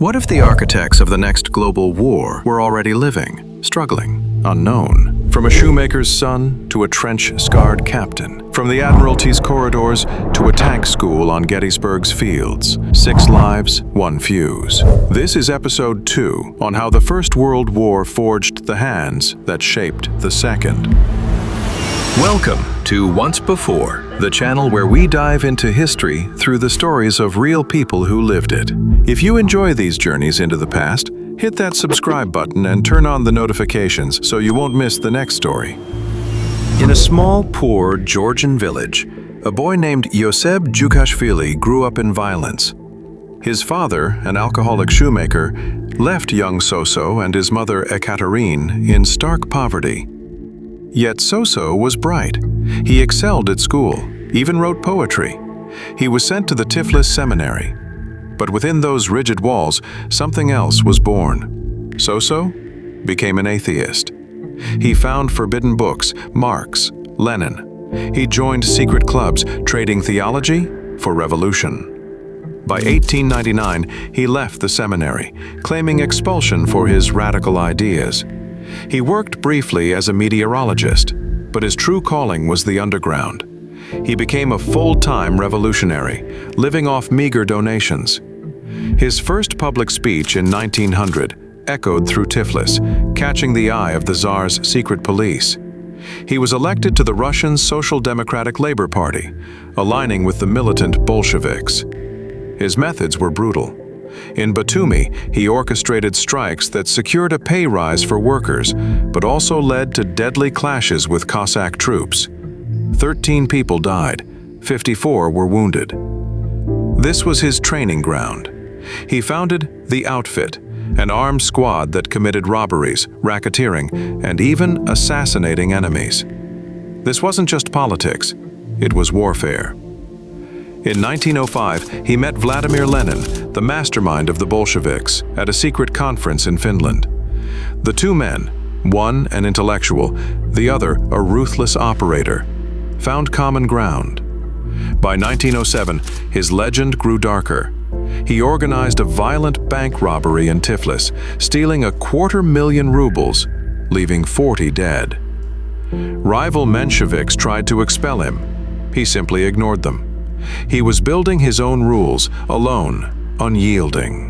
What if the architects of the next global war were already living, struggling, unknown? From a shoemaker's son to a trench-scarred captain, from the Admiralty's corridors to a tank school on Gettysburg's fields, 6 lives, 1 fuse. This is episode 2 on how the First World War forged the hands that shaped the Second. Welcome to Once Before, the channel where we dive into history through the stories of real people who lived it. If you enjoy these journeys into the past, hit that subscribe button and turn on the notifications so you won't miss the next story. In a small, poor Georgian village, a boy named Yoseb Jukashvili grew up in violence. His father, an alcoholic shoemaker, left young Soso and his mother Ekaterine in stark poverty. Yet Soso was bright. He excelled at school, even wrote poetry. He was sent to the Tiflis seminary. But within those rigid walls, something else was born. Soso became an atheist. He found forbidden books, Marx, Lenin. He joined secret clubs, trading theology for revolution. By 1899, he left the seminary, claiming expulsion for his radical ideas. He worked briefly as a meteorologist, but his true calling was the underground. He became a full-time revolutionary, living off meager donations. His first public speech in 1900 echoed through Tiflis, catching the eye of the Tsar's secret police. He was elected to the Russian Social Democratic Labor Party, aligning with the militant Bolsheviks. His methods were brutal. In Batumi, he orchestrated strikes that secured a pay rise for workers, but also led to deadly clashes with Cossack troops. 13 people died, 54 were wounded. This was his training ground. He founded The Outfit, an armed squad that committed robberies, racketeering, and even assassinating enemies. This wasn't just politics, it was warfare. In 1905, he met Vladimir Lenin, the mastermind of the Bolsheviks, at a secret conference in Finland. The two men, one an intellectual, the other a ruthless operator, found common ground. By 1907, his legend grew darker. He organized a violent bank robbery in Tiflis, stealing 250,000 rubles, leaving 40 dead. Rival Mensheviks tried to expel him. He simply ignored them. He was building his own rules, alone, unyielding.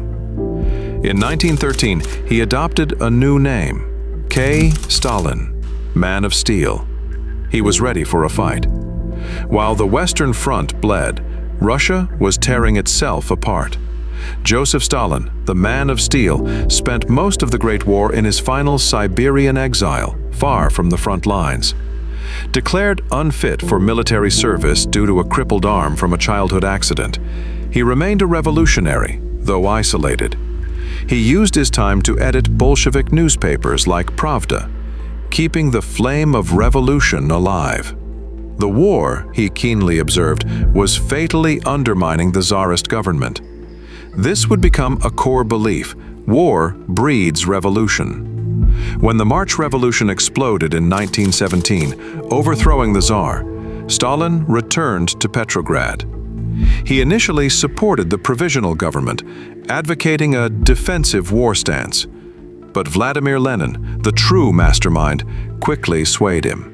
In 1913, he adopted a new name, K. Stalin, Man of Steel. He was ready for a fight. While the Western Front bled, Russia was tearing itself apart. Joseph Stalin, the Man of Steel, spent most of the Great War in his final Siberian exile, far from the front lines. Declared unfit for military service due to a crippled arm from a childhood accident, he remained a revolutionary, though isolated. He used his time to edit Bolshevik newspapers like Pravda, keeping the flame of revolution alive. The war, he keenly observed, was fatally undermining the Tsarist government. This would become a core belief: war breeds revolution. When the March Revolution exploded in 1917, overthrowing the Tsar, Stalin returned to Petrograd. He initially supported the provisional government, advocating a defensive war stance. But Vladimir Lenin, the true mastermind, quickly swayed him.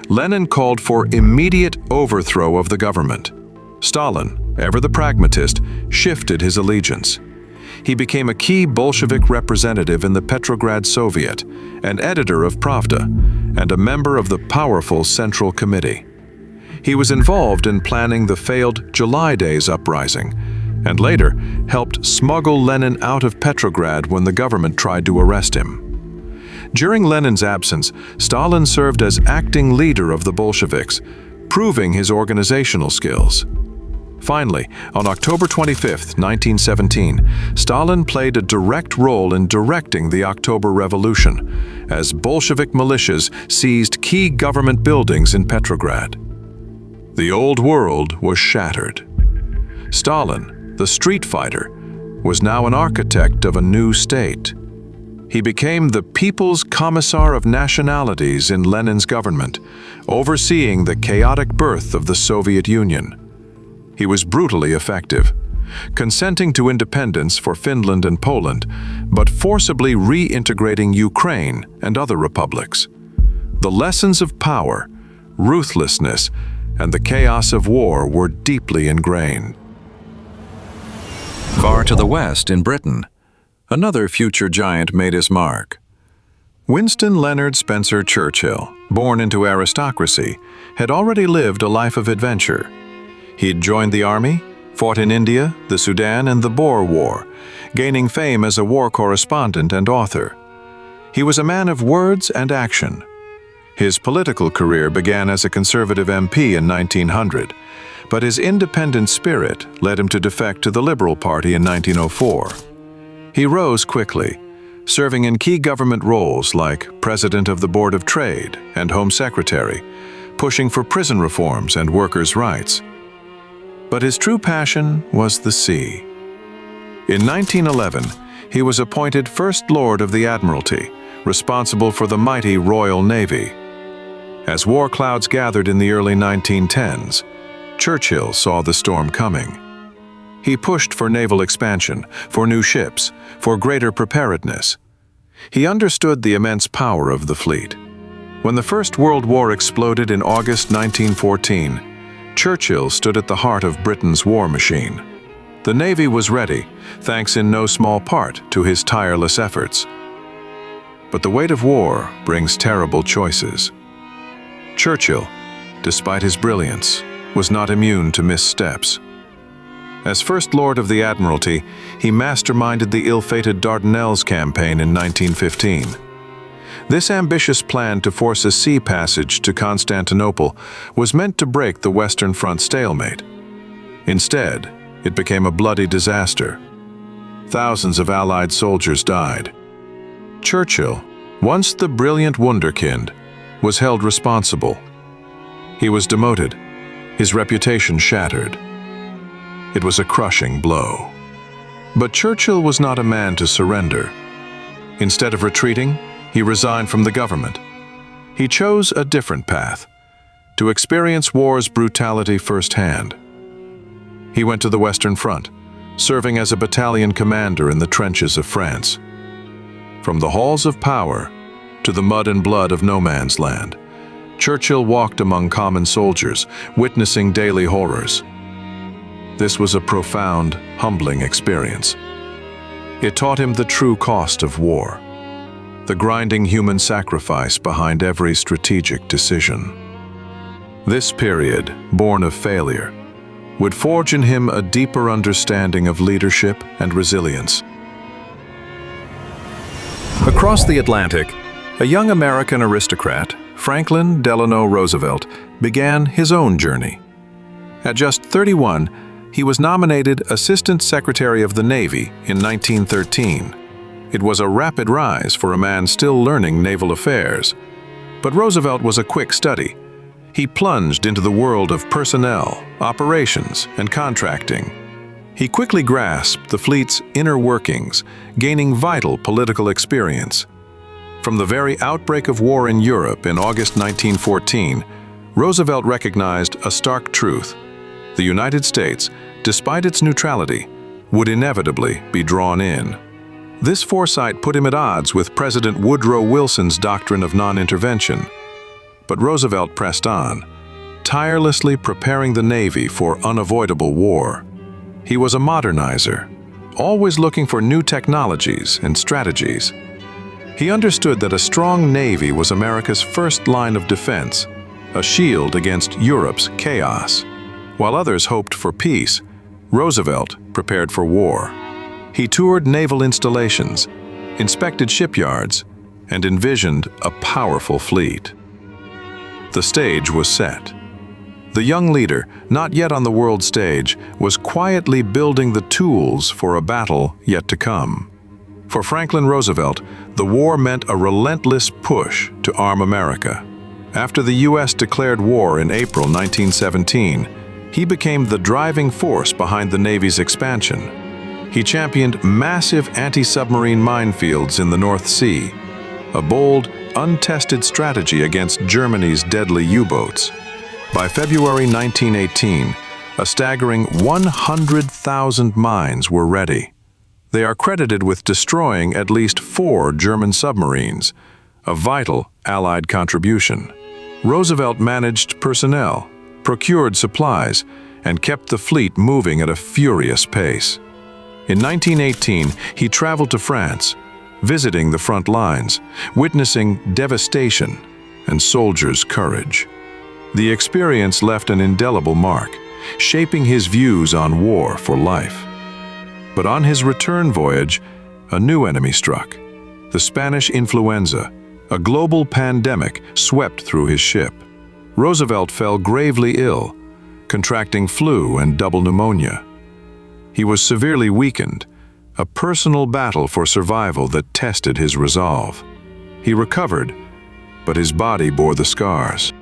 Lenin called for immediate overthrow of the government. Stalin, ever the pragmatist, shifted his allegiance. He became a key Bolshevik representative in the Petrograd Soviet, an editor of Pravda, and a member of the powerful Central Committee. He was involved in planning the failed July Days uprising, and later helped smuggle Lenin out of Petrograd when the government tried to arrest him. During Lenin's absence, Stalin served as acting leader of the Bolsheviks, proving his organizational skills. Finally, on October 25, 1917, Stalin played a direct role in directing the October Revolution, as Bolshevik militias seized key government buildings in Petrograd. The old world was shattered. Stalin, the street fighter, was now an architect of a new state. He became the People's Commissar of Nationalities in Lenin's government, overseeing the chaotic birth of the Soviet Union. He was brutally effective. consenting to independence for Finland and Poland, but forcibly reintegrating Ukraine and other republics. The lessons of power, ruthlessness, and the chaos of war were deeply ingrained. Far to the west in Britain, another future giant made his mark. Winston Leonard Spencer Churchill, born into aristocracy, had already lived a life of adventure. He'd joined the army, fought in India, the Sudan, and the Boer War, gaining fame as a war correspondent and author. He was a man of words and action. His political career began as a conservative MP in 1900, but his independent spirit led him to defect to the Liberal Party in 1904. He rose quickly, serving in key government roles like President of the Board of Trade and Home Secretary, pushing for prison reforms and workers' rights. But his true passion was the sea. In 1911, he was appointed First Lord of the Admiralty, responsible for the mighty Royal Navy. As war clouds gathered in the early 1910s, Churchill saw the storm coming. He pushed for naval expansion, for new ships, for greater preparedness. He understood the immense power of the fleet. When the First World War exploded in August 1914, Churchill stood at the heart of Britain's war machine. The Navy was ready, thanks in no small part to his tireless efforts. But the weight of war brings terrible choices. Churchill, despite his brilliance, was not immune to missteps. As First Lord of the Admiralty, he masterminded the ill-fated Dardanelles campaign in 1915. This ambitious plan to force a sea passage to Constantinople was meant to break the Western Front stalemate. Instead, it became a bloody disaster. Thousands of Allied soldiers died. Churchill, once the brilliant wunderkind, was held responsible. He was demoted, his reputation shattered. It was a crushing blow. But Churchill was not a man to surrender. Instead of retreating, he resigned from the government. He chose a different path, to experience war's brutality firsthand. He went to the Western Front, serving as a battalion commander in the trenches of France. From the halls of power to the mud and blood of no man's land, Churchill walked among common soldiers, witnessing daily horrors. This was a profound, humbling experience. It taught him the true cost of war, the grinding human sacrifice behind every strategic decision. This period, born of failure, would forge in him a deeper understanding of leadership and resilience. Across the Atlantic, a young American aristocrat, Franklin Delano Roosevelt, began his own journey. At just 31, he was nominated Assistant Secretary of the Navy in 1913. It was a rapid rise for a man still learning naval affairs. But Roosevelt was a quick study. He plunged into the world of personnel, operations, and contracting. He quickly grasped the fleet's inner workings, gaining vital political experience. From the very outbreak of war in Europe in August 1914, Roosevelt recognized a stark truth. The United States, despite its neutrality, would inevitably be drawn in. This foresight put him at odds with President Woodrow Wilson's doctrine of non-intervention. But Roosevelt pressed on, tirelessly preparing the Navy for unavoidable war. He was a modernizer, always looking for new technologies and strategies. He understood that a strong Navy was America's first line of defense, a shield against Europe's chaos. While others hoped for peace, Roosevelt prepared for war. He toured naval installations, inspected shipyards, and envisioned a powerful fleet. The stage was set. The young leader, not yet on the world stage, was quietly building the tools for a battle yet to come. For Franklin Roosevelt, the war meant a relentless push to arm America. After the U.S. declared war in April 1917, he became the driving force behind the Navy's expansion. He championed massive anti-submarine minefields in the North Sea, a bold, untested strategy against Germany's deadly U-boats. By February 1918, A staggering 100,000 mines were ready. They are credited with destroying at least 4 German submarines, a vital Allied contribution. Roosevelt managed personnel, procured supplies, and kept the fleet moving at a furious pace. In 1918, he traveled to France, visiting the front lines, witnessing devastation and soldiers' courage. The experience left an indelible mark, shaping his views on war for life. But on his return voyage, a new enemy struck. The Spanish influenza, a global pandemic, swept through his ship. Roosevelt fell gravely ill, contracting flu and double pneumonia. He was severely weakened, a personal battle for survival that tested his resolve. He recovered, but his body bore the scars.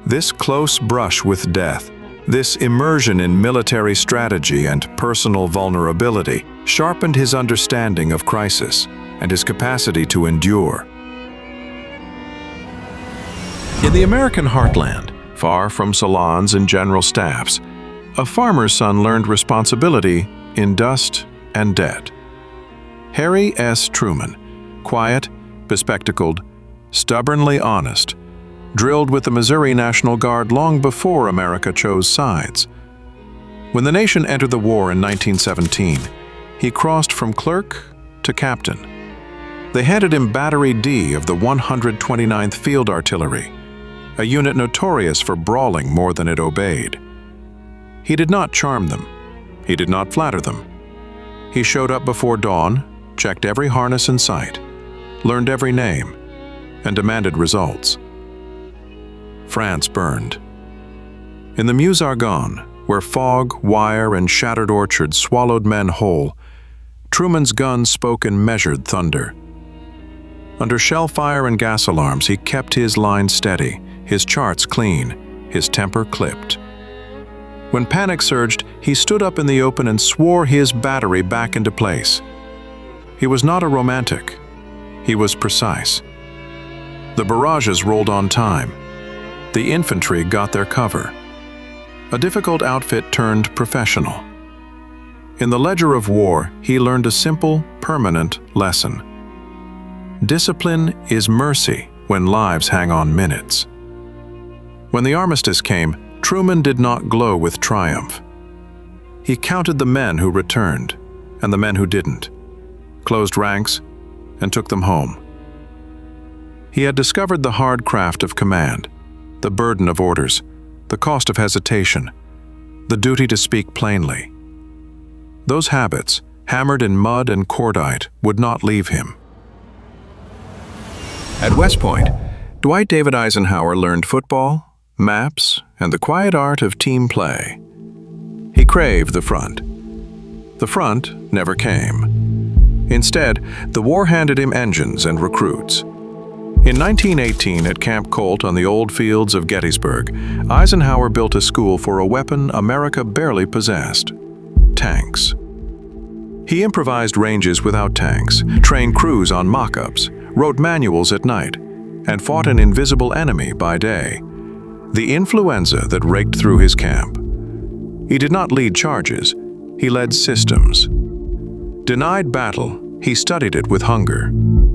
This close brush with death, this immersion in military strategy and personal vulnerability, sharpened his understanding of crisis and his capacity to endure. In the American heartland, far from salons and general staffs, a farmer's son learned responsibility in dust and debt. Harry S. Truman, quiet, bespectacled, stubbornly honest, drilled with the Missouri National Guard long before America chose sides. When the nation entered the war in 1917, he crossed from clerk to captain. They handed him Battery D of the 129th Field Artillery, a unit notorious for brawling more than it obeyed. He did not charm them. He did not flatter them. He showed up before dawn, checked every harness in sight, learned every name, and demanded results. France burned. In the Meuse-Argonne, where fog, wire, and shattered orchards swallowed men whole, Truman's guns spoke in measured thunder. Under shell fire and gas alarms, he kept his line steady, his charts clean, his temper clipped. When panic surged, he stood up in the open and swore his battery back into place. He was not a romantic. He was precise. The barrages rolled on time. The infantry got their cover. A difficult outfit turned professional. In the ledger of war, he learned a simple, permanent lesson. Discipline is mercy when lives hang on minutes. When the armistice came, Truman did not glow with triumph. He counted the men who returned and the men who didn't, closed ranks, and took them home. He had discovered the hard craft of command, the burden of orders, the cost of hesitation, the duty to speak plainly. Those habits, hammered in mud and cordite, would not leave him. At West Point, Dwight David Eisenhower learned football, maps, and the quiet art of team play. He craved the front. The front never came. Instead, the war handed him engines and recruits. In 1918, at Camp Colt on the old fields of Gettysburg, Eisenhower built a school for a weapon America barely possessed: tanks. He improvised ranges without tanks, trained crews on mock-ups, wrote manuals at night, and fought an invisible enemy by day: the influenza that raked through his camp. He did not lead charges, he led systems. Denied battle, he studied it with hunger.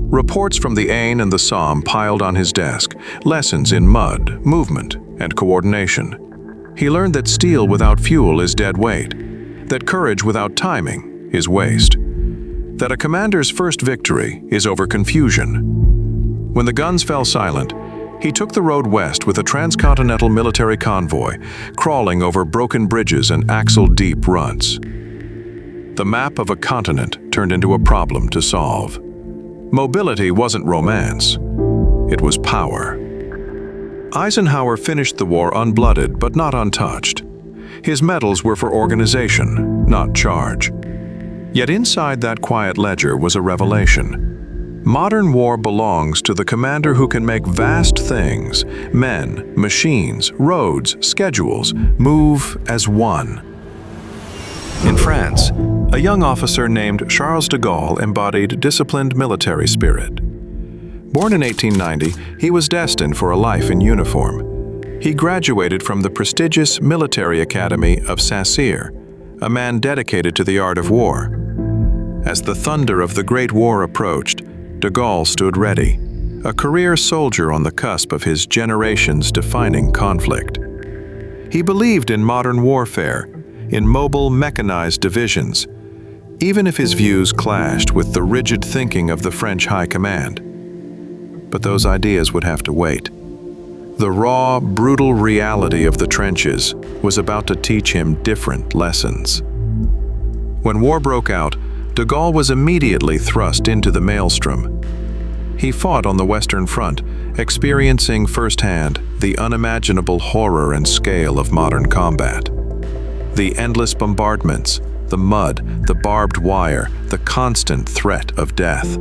Reports from the Aisne and the Somme piled on his desk, lessons in mud, movement, and coordination. He learned that steel without fuel is dead weight, that courage without timing is waste, that a commander's first victory is over confusion. When the guns fell silent, he took the road west with a transcontinental military convoy, crawling over broken bridges and axle-deep ruts. The map of a continent turned into a problem to solve. Mobility wasn't romance, it was power. Eisenhower finished the war unblooded but not untouched. His medals were for organization, not charge. Yet inside that quiet ledger was a revelation. Modern war belongs to the commander who can make vast things, men, machines, roads, schedules, move as one. In France, a young officer named Charles de Gaulle embodied disciplined military spirit. Born in 1890, he was destined for a life in uniform. He graduated from the prestigious military academy of Saint-Cyr, a man dedicated to the art of war. As the thunder of the Great War approached, de Gaulle stood ready, a career soldier on the cusp of his generation's defining conflict. He believed in modern warfare, in mobile mechanized divisions, even if his views clashed with the rigid thinking of the French High Command. But those ideas would have to wait. The raw, brutal reality of the trenches was about to teach him different lessons. When war broke out, de Gaulle was immediately thrust into the maelstrom. He fought on the Western Front, experiencing firsthand the unimaginable horror and scale of modern combat. The endless bombardments, the mud, the barbed wire, the constant threat of death.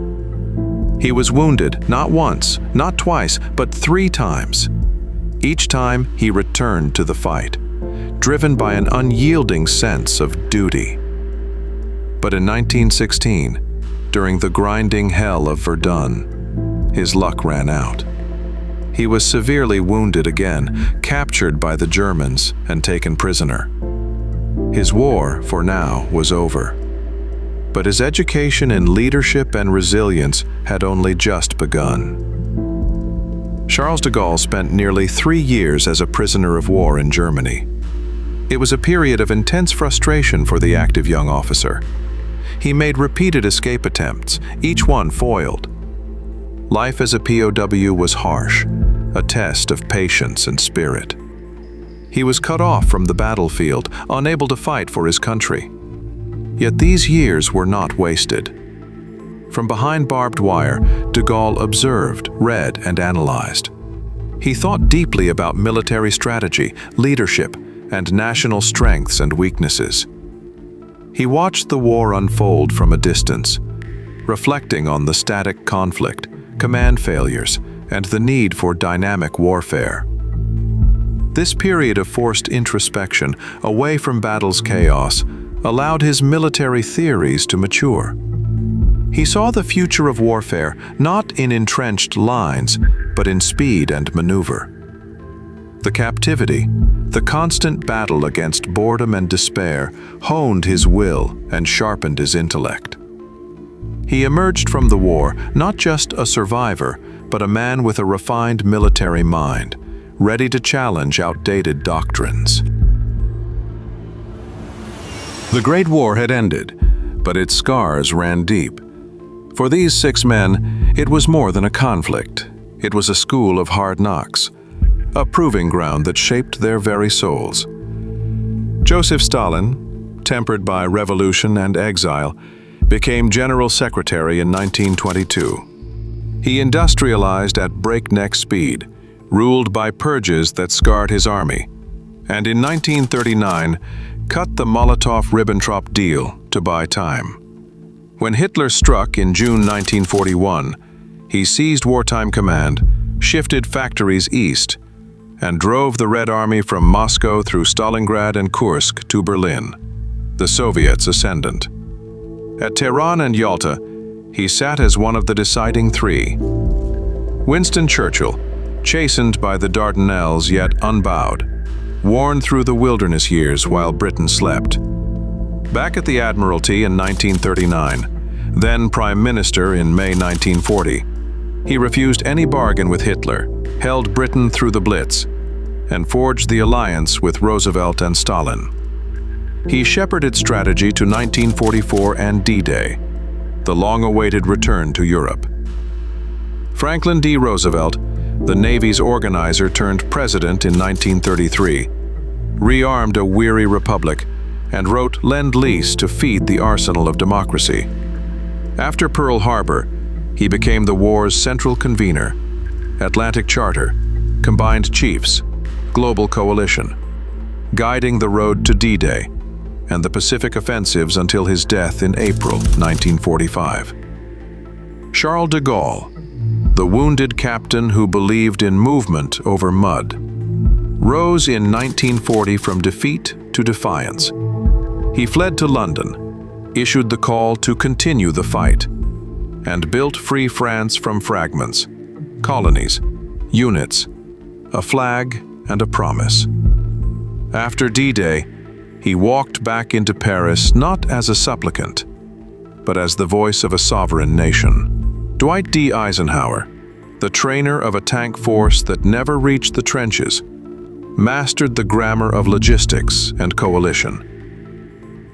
He was wounded not once, not twice, but 3 times. Each time he returned to the fight, driven by an unyielding sense of duty. But in 1916, during the grinding hell of Verdun, his luck ran out. He was severely wounded again, captured by the Germans and taken prisoner. His war, for now, was over. But his education in leadership and resilience had only just begun. Charles de Gaulle spent nearly 3 years as a prisoner of war in Germany. It was a period of intense frustration for the active young officer. He made repeated escape attempts, each one foiled. Life as a POW was harsh, a test of patience and spirit. He was cut off from the battlefield, unable to fight for his country. Yet these years were not wasted. From behind barbed wire, de Gaulle observed, read, and analyzed. He thought deeply about military strategy, leadership, and national strengths and weaknesses. He watched the war unfold from a distance, reflecting on the static conflict, command failures, and the need for dynamic warfare. This period of forced introspection, away from battle's chaos, allowed his military theories to mature. He saw the future of warfare not in entrenched lines, but in speed and maneuver. The captivity, the constant battle against boredom and despair, honed his will and sharpened his intellect. He emerged from the war not just a survivor, but a man with a refined military mind, ready to challenge outdated doctrines. The Great War had ended, but its scars ran deep. For these 6 men, it was more than a conflict. It was a school of hard knocks, a proving ground that shaped their very souls. Joseph Stalin, tempered by revolution and exile, became General Secretary in 1922. He industrialized at breakneck speed, ruled by purges that scarred his army, and in 1939 cut the Molotov-Ribbentrop deal to buy time. When Hitler struck in June 1941, he seized wartime command, shifted factories east, and drove the Red Army from Moscow through Stalingrad and Kursk to Berlin, the Soviets ascendant. At Tehran and Yalta, he sat as one of the deciding 3. Winston Churchill, chastened by the Dardanelles yet unbowed, worn through the wilderness years while Britain slept. Back at the Admiralty in 1939, then Prime Minister in May 1940, he refused any bargain with Hitler, held Britain through the Blitz, and forged the alliance with Roosevelt and Stalin. He shepherded strategy to 1944 and D-Day, the long-awaited return to Europe. Franklin D. Roosevelt, the Navy's organizer turned president in 1933, rearmed a weary republic and wrote Lend-Lease to feed the arsenal of democracy. After Pearl Harbor, he became the war's central convener, Atlantic Charter, Combined Chiefs, Global Coalition, guiding the road to D-Day and the Pacific offensives until his death in April 1945. Charles de Gaulle, the wounded captain who believed in movement over mud, rose in 1940 from defeat to defiance. He fled to London, issued the call to continue the fight, and built free France from fragments, colonies, units, a flag, and a promise. After D-Day, he walked back into Paris not as a supplicant, but as the voice of a sovereign nation. Dwight D. Eisenhower, the trainer of a tank force that never reached the trenches, mastered the grammar of logistics and coalition.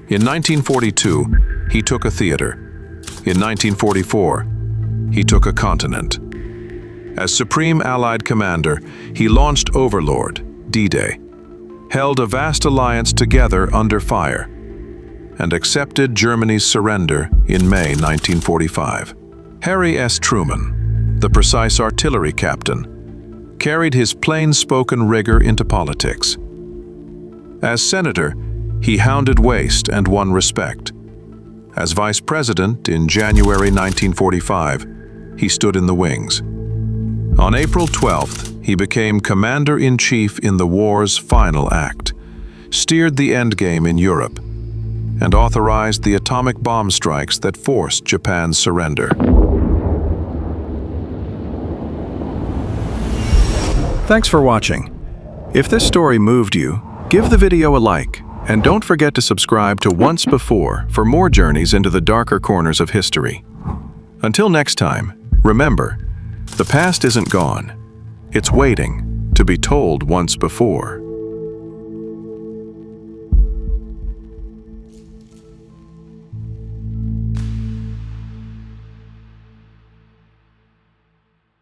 In 1942, he took a theater. In 1944, he took a continent. As Supreme Allied Commander, he launched Overlord, D-Day, held a vast alliance together under fire, and accepted Germany's surrender in May 1945. Harry S. Truman, the precise artillery captain, carried his plain-spoken rigor into politics. As senator, he hounded waste and won respect. As vice president in January 1945, he stood in the wings. On April 12th, he became commander-in-chief in the war's final act, steered the endgame in Europe, and authorized the atomic bomb strikes that forced Japan's surrender. Thanks for watching. If this story moved you, give the video a like, and don't forget to subscribe to Once Before for more journeys into the darker corners of history. Until next time, remember, the past isn't gone. It's waiting to be told once before.